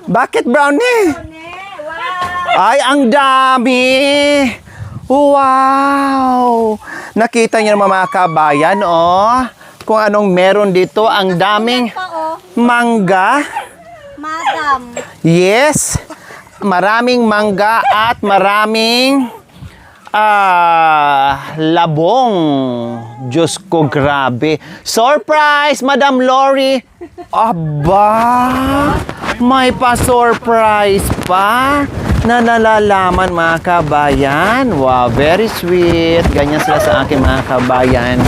Bakit brownie? Ay, ang dami! Wow! Nakita niyo naman mga kabayan, oh. Kung anong meron dito, ang daming mangga. Madam. Yes! Maraming mangga at maraming labong. Diyos ko, grabe. Surprise, Madam Lori! Aba! May pa-surprise pa na nalalaman mga kabayan. Wow, very sweet. Ganyan sila sa akin mga kabayan.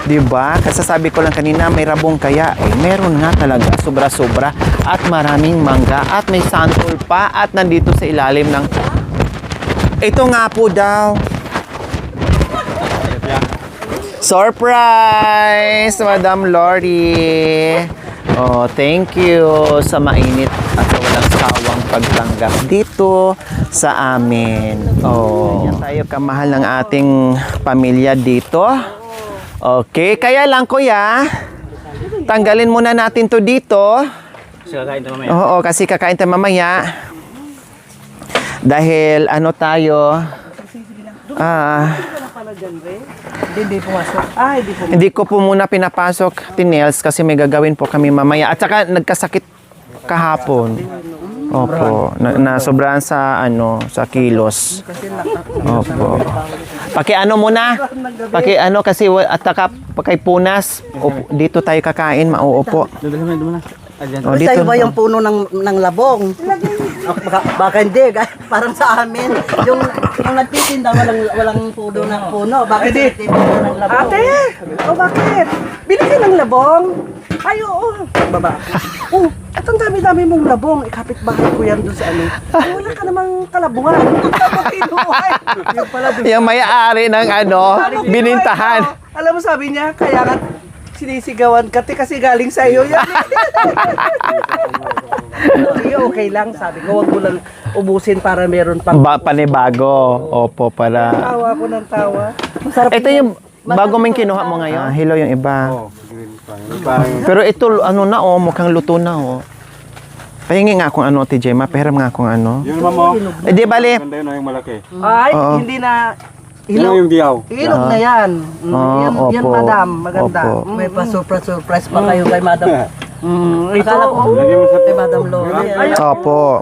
Diba? Kasasabi ko lang kanina, may rabong kaya. Eh, meron nga talaga. Sobra-sobra. At maraming mangga. At may santol pa. At nandito sa ilalim ng... Ito nga po daw. Surprise, Madam Lori. Oh, thank you sa mainit at sa walang sawang pagtanggap dito sa amin. Oh, yan tayo kamahal ng ating pamilya dito. Okay, kaya lang kuya, tanggalin muna natin to dito. Kasi kakain tayo mamaya. Oo, kasi kakain tayo mamaya. Dahil ano tayo, hindi ko po muna pinapasok tinels kasi may gagawin po kami mamaya. At saka nagkasakit kahapon. Opo, na sobrahan sa ano, sa kilos. Opo. Pakiano muna. Pakiano kasi at saka pakipunas. Dito tayo kakain, mauupo. Oh, Gusto ba yung puno ng labong? Baka hindi, parang sa amin. Yung nagtitinda walang puno ng puno. Bakit nagtitinda ng labong? Ate! O bakit? Bili ka ng labong? Ay, oo. Baba. Oh, at ang dami-dami mong labong. Ikapit bahay ko yan doon sa ano. Ay, wala ka namang kalabungan. Yung pala doon. Yung may-ari ng ano, binintahan. Alam mo sabi niya, kaya nga sinisigawan ka kasi galing sa iyo yan. Sige, okay lang. Sabi ko, wag mo lang ubusin para meron pang... Panibago. Opo, para... Tawa ko ng tawa. Masarap Ito yung bago may kinuha mo ngayon. Hello yung iba. Pero ito, ano na oh, mukhang luto na oh. Pahingi nga akong ano, TJ, mapahiram nga akong ano. Yun naman mo. Eh, di bali. Ganda yun, yung malaki. Ay, Oo. hindi na... Yun yung diyaw. Ilog na yan. Yan, opo. madam. Maganda. Opo. May pa-surprise pa kayo kay Madam. Ito. Akala ko kay Madam Lori. Opo,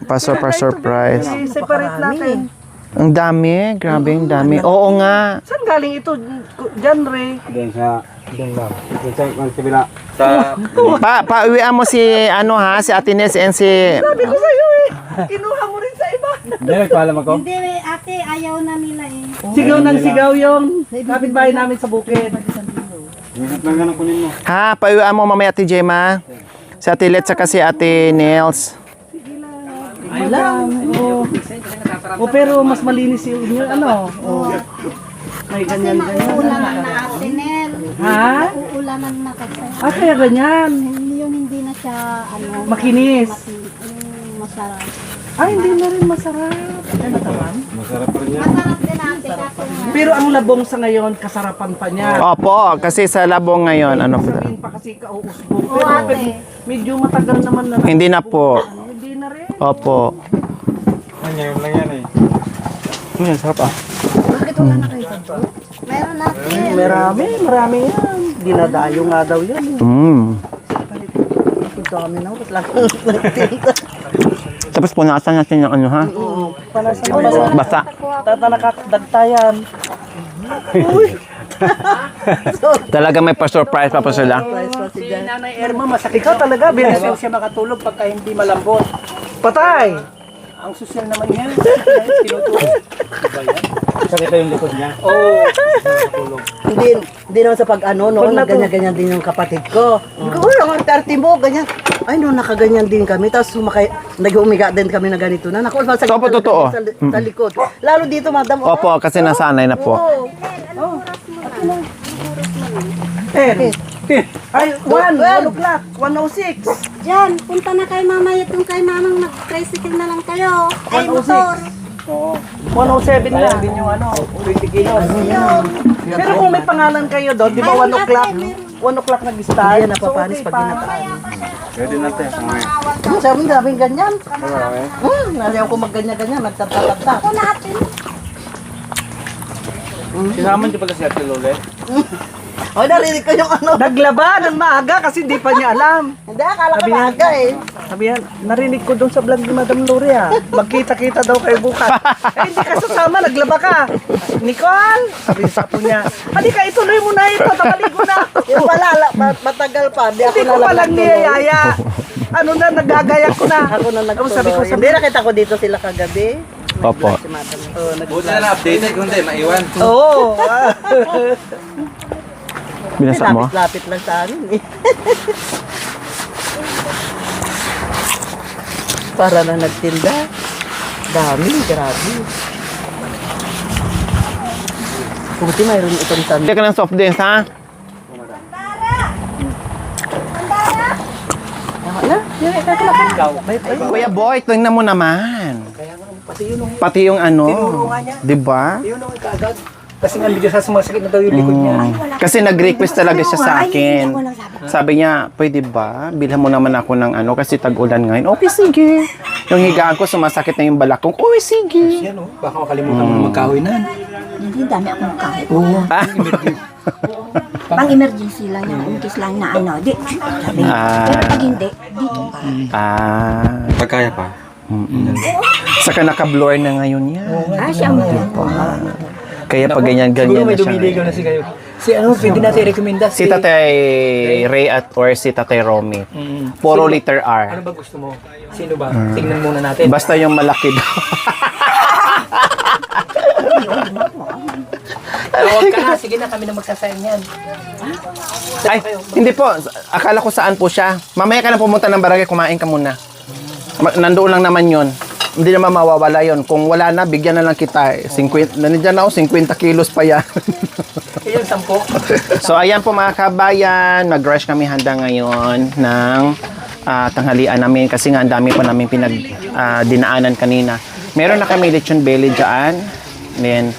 surprise. I-separate natin. Ang dami, grabe ang dami. Oo nga. Saan galing ito? Diyan, Ray. Doon sa... Doon lang. Doon sa kabila. Sa... Pauwian mo si ano ha, si Ate Nels and si... Sabi ko sa'yo eh. Kinuha mo rin sa iba. Hindi, nagpaalam ako. Hindi, ate, ayaw na nila eh. Sigaw ng sigaw yung kapitbahay namin sa bukid. Minat lang ganang kunin mo. Ha, pauwian mo mamaya Ate Gemma. Si Ate Let saka si Ate Nels. O pero mas malinis yung inyo, ano? May Kasi ganyan-ganyan. mauulanan na ate Nel. Ha? Mauulanan na kasi. Kaya ganyan. Hindi na siya, ano, Makinis. masarap. Hindi na rin masarap. Masarap pa rin yan. Masarap din ate, kaso nga. Pero ang labong sa ngayon, kasarapan pa niya. Opo, kasi sa labong ngayon, ano po. Sabihin pa kasi kauusbong. Oo, ate. Medyo matagal naman na. Hindi na po. Hindi na rin. Opo. Ngayon lang yan eh. Sarap ah. Meron ate. Marami yan. Dinadayo nga daw yan. Ang dami na. Tapos punasan natin yung ano ha. Basta. Nakakadagtayan. Talaga may pa-surprise pa po sila. Si Nanay Erma, masakit ka talaga. Binisip siya makatulog pagka hindi malambot. Patay! Ang sosyal naman niya. Sakit yung likod niya. Oo. Hindi naman sa pag-ano, noon ganyan-ganyan din yung kapatid ko. Uy, ang tarte mo, ganyan. Ay, noon nakaganyan din kami. Tapos nag-umiga din kami na ganito na. Naku, masakit Opo, talaga totoo. sa likod. Lalo dito, madam. Opo, kasi nasanay na po. Ay, 1 o'clock, 1:06. Diyan, punta na kay mama. Itong kay mamang mag-tricycle na lang kayo. Ay, motor. 107 na. Din yung ano, 20 kilos. Pero kung may pangalan kayo doon, di ba 1 o'clock? 1 o'clock nag-start. Hindi yan napapanis pag ginataan. Pwede natin sa mga. Sabi mo, daming ganyan. Naliyaw ko magganyan-ganyan, nagtatatagta. Sinaman niyo pala si Ate Lolet? O, narinig ko yung ano. Naglaba ng maaga kasi hindi pa niya alam. Hindi, akala ko Sabi niya- maaga eh. Sabi yan, narinig ko doon sa vlog ni Madam Gloria. Magkita-kita daw kayo bukas. Eh, hindi ka sasama, naglaba ka. Nicole, sabi sa po niya, halika, ituloy mo na ito, nakaligo na ako. Yung pala, matagal pa. Di ako Hindi ko palang nalaglag tuloy. niyayaya. Ano na, nagagaya ko na. Ako na nagtuloy. Sabi ko sa Hindi, nakita ko dito sila kagabi. Opo. Si Madam. Buti na na-updated kung hindi, maiwan. Oo. Binasa mo? Lapit-lapit lang sa amin eh. Para na nagtinda. Dami, grabe. Buti mayroon itong tan. Hindi ka ng soft drinks, ha? Kuya Boy, tingnan mo naman. Pati yung ano, di ba? Kasi nga, medyo sumasakit na daw yung likod niya. Kasi nag-request talaga siya sa akin. Sabi niya, pwede ba? Bilhan mo naman ako ng ano kasi tag-ulan ngayon. Okay, sige. Yung higaan ko, sumasakit na yung balakong. Okay, sige. Yan o, baka makalimutan mo magkahoy na. Hindi, dami akong kahit. Ah. Pang emergency lang yan. Umpis lang na ano. Di, sabi. Ah. Pero pag hindi, dito pa. Ah. Pagkaya pa. Saka naka-blur na ngayon yan. Ah, siya mo. Kaya pag ganyan-ganyan na siya. na si kayo. Si ano, pwede natin rekomenda Si Tatay Ray at or si Tatay Romy. Puro letter R. ba gusto mo? Sino ba? Tingnan muna natin. Basta yung malaki daw. Huwag ka na, sige na kami na magsasayang yan. Ay, hindi po. Akala ko saan po siya. Mamaya ka na pumunta ng barangay, kumain ka muna. Nandoon lang naman yon. Hindi naman mawawala yon. Kung wala na, bigyan na lang kita. 50, nandiyan na ako, 50 kilos pa yan. Yan, 10. So, ayan po mga kabayan. Nag-rush kami handa ngayon ng tanghalian namin kasi nga ang dami pa namin dinaanan kanina. Meron na kami lechon belly dyan. Then,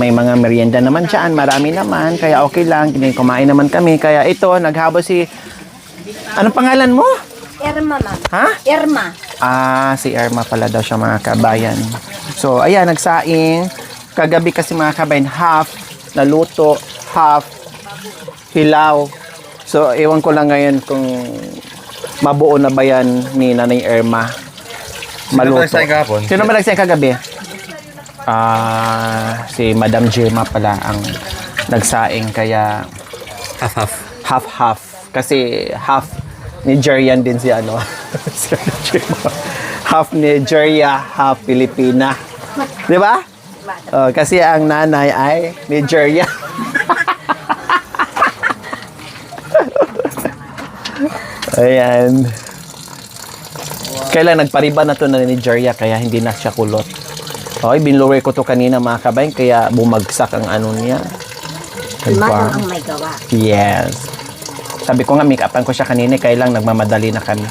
may mga merienda naman dyan. Marami naman. Kaya okay lang. Kumain naman kami. Kaya ito, naghabol si... Anong pangalan mo? Irma, ma'am. Ha? Irma. Si Irma pala daw siya mga kabayan. So, ayan, nagsaing. Kagabi kasi mga kabayan, half naluto, half hilaw. So, ewan ko lang ngayon kung mabuo na ba yan ni Nanay Irma. Maluto. Sino ba nagsaing kahapon? Sino ba nagsaing kagabi? Si Madam Gemma pala ang nagsaing, kaya Half-half. half-half. Kasi half Nigerian din si ano. Si Gemma. Half Nigeria, half Pilipina. Di ba? Kasi ang nanay ay Nigeria. Ayan. Kailan nagpariba na to na Nigeria kaya hindi na siya kulot. Okay, binlower ko to kanina mga kabayan kaya bumagsak ang ano niya. Diba? Madam ang may gawa. Yes. Sabi ko nga, make-upan ko siya kanina, kaya lang nagmamadali na kami.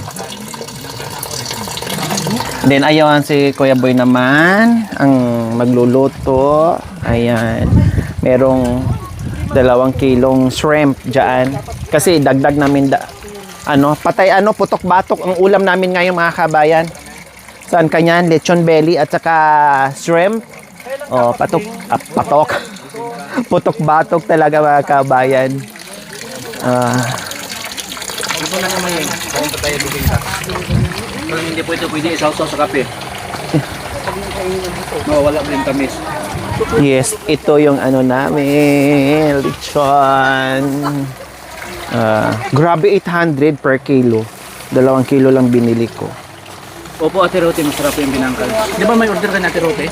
Then, ayun, si Kuya Boy naman, ang magluluto. Ayan. Merong 2 kilong shrimp dyan. Kasi dagdag namin, putok-batok ang ulam namin ngayon mga kabayan. Saan kanyan? Lechon belly at saka shrimp. Patok. Putok-batok talaga mga kabayan. Ito na naman yun. Kung pa tayo bibigyan. Pero hindi po ito pwede isaw-saw sa kape. Mawala rin tamis. Yes, ito yung ano namin, lechon. Grabe, 800 per kilo. 2 kilo lang binili ko. Opo, Ate Rote, masarap yung binangkal. Di ba may order ka na Ate Rote?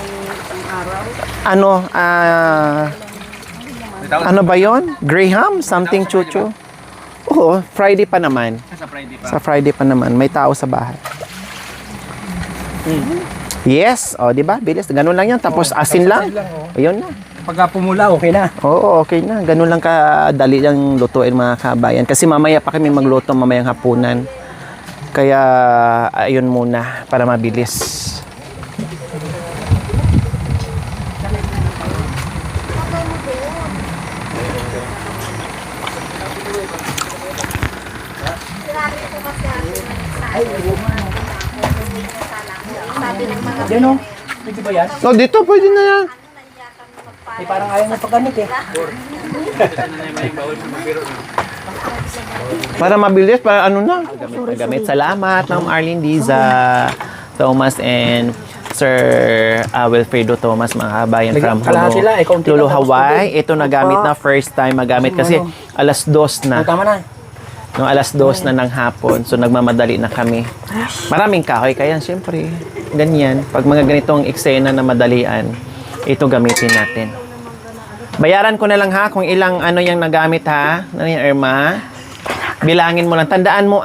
Ano ba yon? Graham? Something chuchu? Oo, Friday pa naman. Sa Friday pa. Sa Friday pa naman. May tao sa bahay. Yes, di ba? Bilis. Ganun lang yan. Tapos asin lang. Ayun na. Pagka pumula, okay na. Oo, okay na. Ganun lang kadali lang lutuin mga kabayan. Kasi mamaya pa kami magluto mamayang hapunan. Kaya, ayun muna para mabilis. Yan o. Pwede ba yan? Oh, dito pwede na yan. Eh, parang ayaw na pagganit eh. Para mabilis, para ano na. Gamit. Salamat, Ma'am Arlene Diza, Thomas, and Sir Wilfredo Thomas, mga kabayan from Kalahati sila, kaunti Lulu lang tapos Hawaii. Ito nagamit na, first time magamit kasi alas 2 na. Tama na. No, alas 2 na ng hapon. So, nagmamadali na kami. Maraming kahoy. Kaya, siyempre, ganyan. Pag mga ganitong eksena na madalian, ito gamitin natin. Bayaran ko na lang ha kung ilang ano yung nagamit ha. Ano yung Irma? Bilangin mo lang. Tandaan mo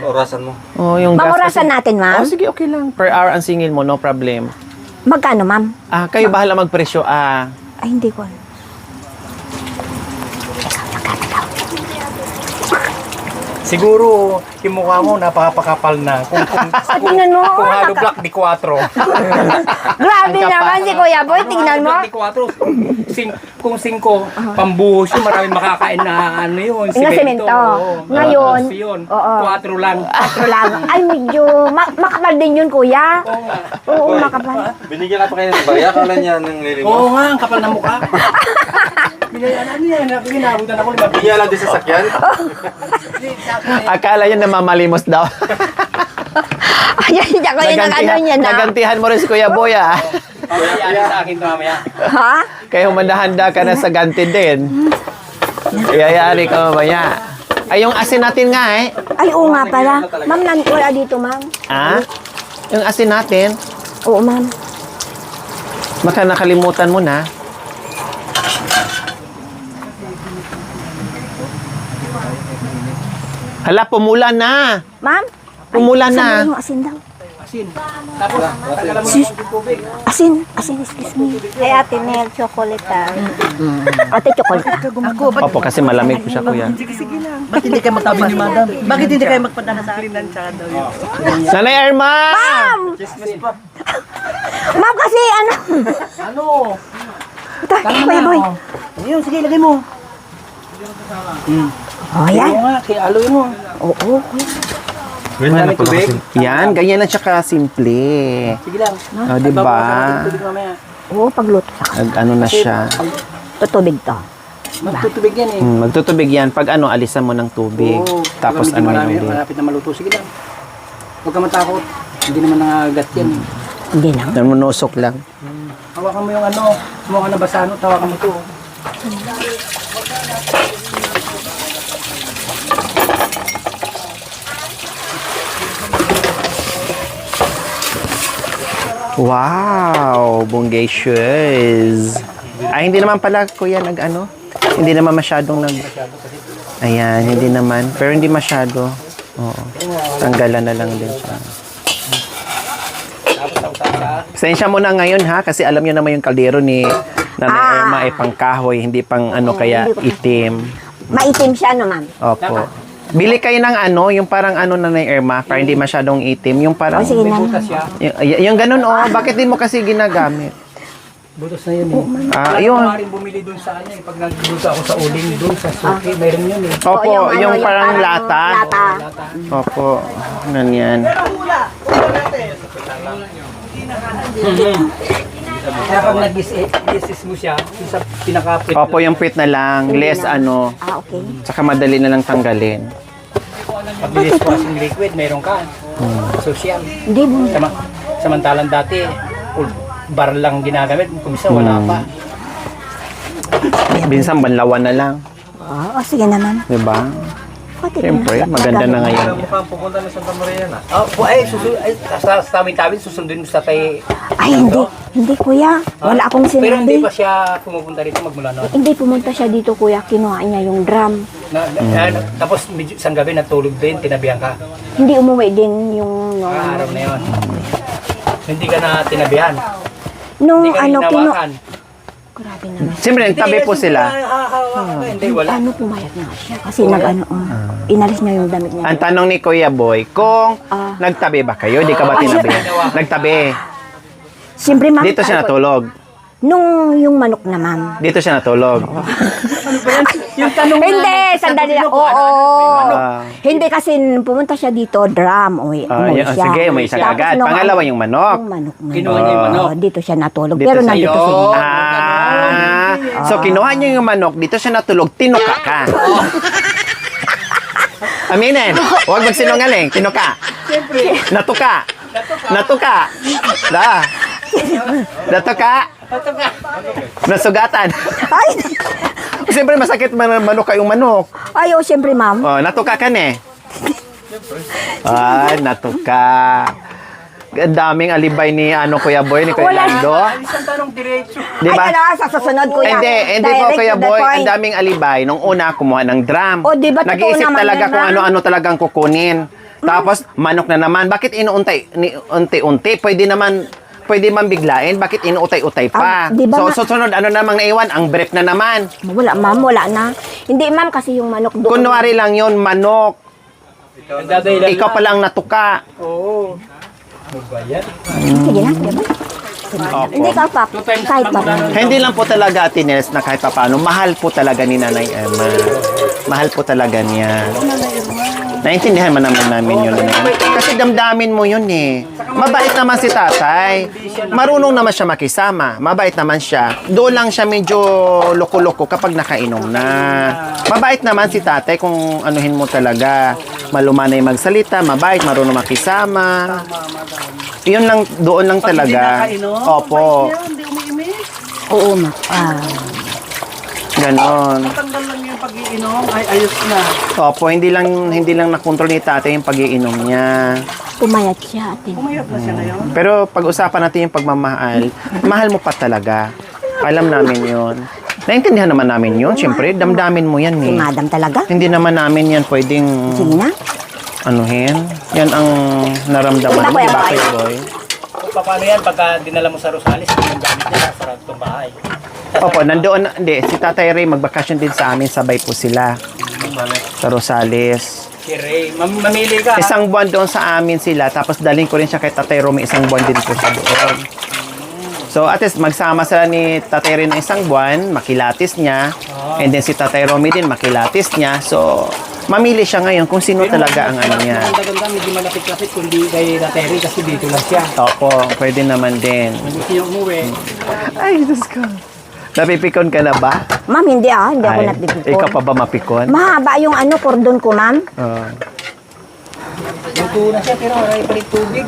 Orasan mo. Oh, yung gas Mamurasan kasi- natin, ma'am. Oh, sige, okay lang. Per hour ang singil mo, no problem. Magkano, ma'am? Kayo bahala magpresyo. Ay, hindi ko. Siguro, yung mukha mo napakapakapal na. Kung Tingnan mo. kung halo black, di 4. Grabe naman si Kuya Boy. Tingnan mo. Di 4. Kung 5, pambuhos yun, maraming makakain na ano yun. Na semento. Ngayon, yun. oo. 4 lang. 4 lang. Ay, medyo makapal din yun, Kuya. Oo nga. Oo, makapal. Binigyan ka pa kayo ng baya, kala niya ng lilimo. Oo nga, ang kapal na mukha. Ano yan? Ginabutan ako. Bigyan lang din sa sakyan. Akala yun namamalimos daw. Ay, hindi ako yun ang ano niya na. Nagantihan mo rin si Kuya Boy Mamaya, sa akin to mamaya. Ha? Kaya humanda-handa ka na sa ganti din. Iyayari ka mamaya. Ay, yung asin natin nga Ay, oo nga pala. Ma'am, wala dito, ma'am. Yung asin natin, Oo, ma'am. baka nakalimutan mo na. Hala, pumula na. Ma'am? Pumula Ay, na. saan yung asin daw? Asin. Tapos, tanggalan mo ng tubig. Asin, excuse me. Ay, Ate Nel, chocolate Ate, chocolate. Opo, kasi malamig po siya, kuya. Ba't hindi kayo magtabi ni madam? Bakit hindi kayo magpadala sa akin? Nanay Irma! Ma'am! Ma'am, kasi ano? Ano? Kuya Boy. Ayun, sige, lagay mo. Oh, yan. Oo nga, kaya aloy mo. Oo. Ganyan na pala kasi. Yan, ganyan lang siya kasimple. Sige lang. O, diba? Babawasan ng tubig mamaya. Oo, pagluto sa Ano na siya. tutubig to. Magtutubig yan eh. Magtutubig yan. Pag alisan mo ng tubig. Oo. Tapos Pag medyo ano marami, yun din. malapit na maluto. Sige lang. Huwag ka matakot. Hindi naman nangagat yan. Hindi na. Nanunusok lang. Hawakan mo yung ano. Mukha na basano. Hawakan mo to. Wow! Bongacious! Ay, hindi naman pala, kuya, Hindi naman masyadong Ayan, hindi naman. Pero hindi masyado. Oo. Tanggalan na lang din siya. Pasensya mo na ngayon, ha? Kasi alam niyo naman yung kaldero ni Nanay Irma ay pangkahoy, hindi pang kaya itim. Maitim siya, no, ma'am? Opo. Bili kayo ng yung parang Nanay Irma, para hindi masyadong itim. Yung parang, Sige na. Butas siya. yung ganun, bakit din mo kasi ginagamit? Butas na yun eh. Yun. Wala rin bumili dun sa ano eh. Pag nagluto ako sa uling dun sa suki, mayroon yun eh. Opo, yung parang lata. Lata. Opo, ganyan. Kaya pag nag-isis mo siya, yung sa pinaka-pit. Opo, yung pit na lang, less Okay. tsaka madali na lang tanggalin. Pag dishwashing liquid, mayroon ka. Social. Hindi mo. Samantalang dati, bar lang ginagamit. Kung isa, wala pa. Minsan banlawan na lang, Oo, sige naman. 'di ba? Pati Siyempre, maganda na ngayon. Mukhang pupunta na Santa Maria na. Sa tamin-tamin, susundin mo sa tayo. Ay, hindi kuya. Wala akong Pero hindi sinabi. pa siya pumupunta rito magmula noon. Hindi pumunta siya dito, kuya. Kinuha niya yung drum. Tapos medyo isang gabi natulog din, tinabihan ka. Hindi umuwi din yung Araw na yun. Hindi ka na tinabihan. nung Hindi ka rin hinawakan. Grabe naman. Siyempre, nagtabi po sila. Hindi, wala. Ano, pumayat nga siya. Kasi inalis niya yung damit niya. Ang tanong ni Kuya Boy, kung nagtabi ba kayo? Di ka ba tinabi? Nagtabi. Siyempre, ma'am. Dito siya natulog. Nung yung manok na, ma'am. Dito siya natulog. Yung tanong Hindi, sandali lang. Oo. Ah. Hindi kasi pumunta siya dito, drum. Umuwi siya. Sige, umuwi siya Tapos agad. nung Pangalawa yung manok. Yung manok na. Kinuha niya yung manok. Oo, dito siya natulog. Dito Pero siya- nandito siya. So, kinuha niyo yung manok, dito siya natulog, tinuka ka. Aminin, huwag magsinungaling, tinuka. Natuka. Natuka. Da. Natuka. Nasugatan. Ay, Siyempre, masakit manok kayong manok. ayaw, siyempre, ma'am. Oh, natuka ka ne. Ay, natuka. Ang daming alibay ni Kuya Boy, ni Kuya Lando. Isang tanong diretso. Di ba? Ay, ano, sa susunod ko yan. Hindi po Direct Kuya to the Boy, point. ang daming alibay. Nung una, kumuha ng drum. O, di ba totoo Nag-iisip naman talaga yan, kung ma'am? ano-ano talagang kukunin. Tapos, manok na naman. Bakit unti-unti? Pwede man biglain. Bakit inuutay-utay pa? Di ba So, susunod, ano namang naiwan? Ang brief na naman. Wala, ma'am, wala na. Hindi, ma'am, kasi yung manok doon. Kunwari lang yon manok. Ang dadahilan Ikaw pa lang natuka. Sige na, di ba? Hindi ka pa, kahit pa. Hindi lang po talaga, Ate Nels, na kahit paano, mahal po talaga ni Nanay Emma. Mahal po talaga niya. Naintindihan man namin yun. Kasi damdamin mo yun eh. Mabait naman si tatay. Marunong naman siya makisama. Mabait naman siya. Doon lang siya medyo loko-loko kapag nakainom na. Mabait naman si tatay kung anuhin mo talaga. Malumanay magsalita, mabait, marunong makisama. Yun lang, doon lang talaga. Opo. Hindi umiimik. Oo, ma'am. Ganon. Tanggal lang yung pag-iinom, ay ayos na. Opo, hindi lang nakontrol ni tatay yung pag-iinom niya. Pumayat siya, ate. Umayat na siya ngayon. Pero pag-usapan natin yung pagmamahal, mahal mo pa talaga. Alam namin yon. Naintindihan naman namin yun. Siyempre, damdamin mo yan Si eh. madam talaga. Hindi naman namin yan pwedeng Sige na. anuhin. Yan ang naramdaman mo, di ba, Kuya Boy? Kung paano yan, pagka dinala mo sa Rosales, yung gamit niya sa sarap itong bahay. Opo, nandoon, hindi, si Tatay Ray magbakasyon din sa amin, sabay po sila sa Rosales. Si Ray, mamili ka. Isang buwan doon sa amin sila, tapos daling ko rin siya kay Tatay Romy, isang buwan din po siya doon. So at least magsama sila ni Tatay Ray ng isang buwan, makilatis niya, and then si Tatay Romy din makilatis niya. So mamili siya ngayon kung sino talaga ang ano niya. Ang ganda, medyo malapit-lapit, kundi kay Dateri kasi dito lang siya. Opo, pwede naman din. Hindi siya umuwi. Ay, Diyos ko. Napipikon ka na ba? Ma'am, hindi hindi ako Ay, napipikon. ikaw pa ba mapikon? Mahaba yung cordon ko, ma'am. Oo. Luto na siya, pero wala pa rin tubig.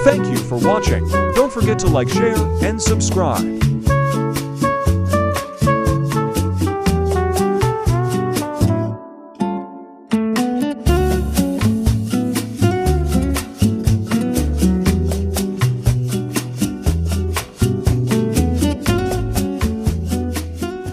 Thank you for watching. Don't forget to like, share, and subscribe.